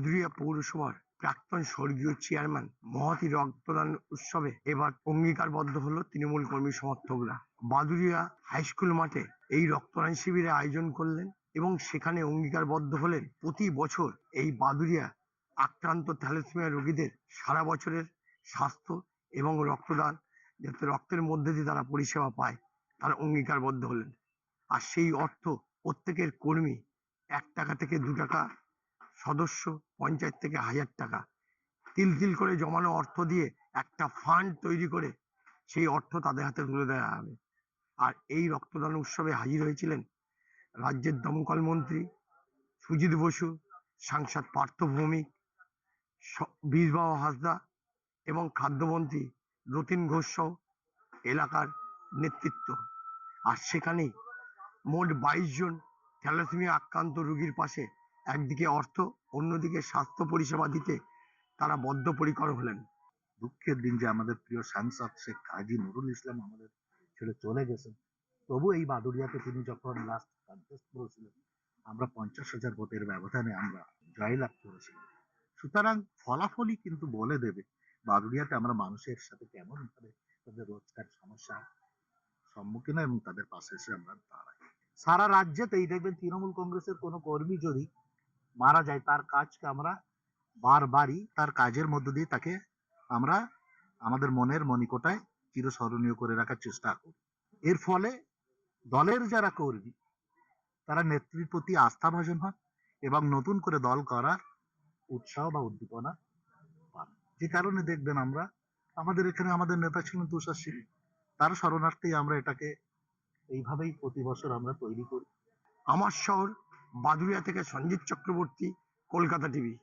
বাদুড়িয়া পৌরসভার প্রাক্তন স্বর্গীয় চেয়ারম্যান মহতী রক্তদান উৎসবে এবার অঙ্গীকারবদ্ধ হলো তৃণমূল কর্মী সমর্থকরা। বাদুড়িয়া হাই স্কুল মাঠে এই রক্তদান শিবিরের আয়োজন করলেন এবং সেখানে অঙ্গীকারবদ্ধ হলেন প্রতি বছর এই বাদুড়িয়া আক্রান্ত থ্যালাসেমিয়া রোগীদের সারা বছরের স্বাস্থ্য এবং রক্তদান যাতে রক্তের মধ্যে দিয়ে তারা পরিষেবা পায় তার অঙ্গীকারবদ্ধ হলেন। আর সেই অর্থ প্রত্যেকের কর্মী 1 টাকা থেকে 2 টাকা, সদস্য পঞ্চায়েত থেকে 1000 টাকা তিল তিল করে জমানো অর্থ দিয়ে একটা ফান্ড তৈরি করে সেই অর্থ তাদের হাতে তুলে দেওয়া হবে। আর এই রক্তদান উৎসবে হাজির হয়েছিলেন রাজ্যের দমকল মন্ত্রী সুজিত বসু, সাংসদ পার্থ ভৌমিক, বীরবাহু হাঁসদা এবং খাদ্যমন্ত্রী রতিন ঘোষ সহ এলাকার নেতৃত্ব। আর সেখানেই মোট 22 জন থ্যালাসেমিয়া আক্রান্ত রোগীর পাশে একদিকে অর্থ, অন্যদিকে স্বাস্থ্য পরিষেবা দিতে তারা বদ্ধপরিকর হলেন। দুঃখের দিন যে আমাদের প্রিয় সাংসদ শেখ কাজী নুরুল ইসলাম আমাদের ছেড়ে চলে গেছেন। তবু এই বাদুড়িয়াতে তিনি যখন লাস্ট কন্টেস্ট করেছিলেন, আমরা 50,000 ভোটের ব্যবধানে আমরা জয়লাভ করেছিলাম। সুতরাং ফলাফলই কিন্তু বলে দেবে বাদুড়িয়াতে আমরা মানুষের সাথে কেমন ভাবে তাদের রোজকার সমস্যা সম্মুখীন এবং তাদের পাশে এসে আমরা দাঁড়াই। সারা রাজ্যেতেই দেখবেন তৃণমূল কংগ্রেসের কোনো কর্মী যদি মারা যায়, তার কাজকে আমরা বারবারই তার কাজের মধ্য দিয়ে তাকে আমরা আমাদের মনের মণিকোটায় চিরস্মরণীয় করে রাখার চেষ্টা করি। এর ফলে দলের যারা কর্মী তারা নেত্রীর প্রতি আস্থাভাজন হন এবং নতুন করে দল করার উৎসাহ বা উদ্দীপনা পান। যে কারণে দেখবেন আমরা আমাদের এখানে আমাদের নেতা ছিলেন তুষার সিং, তার শরণার্থেই আমরা এটাকে এইভাবেই প্রতি বছর আমরা তৈরি করি। আমার শহর বাদুড়িয়া থেকে সঞ্জিত চক্রবর্তী, কলকাতা টিভি।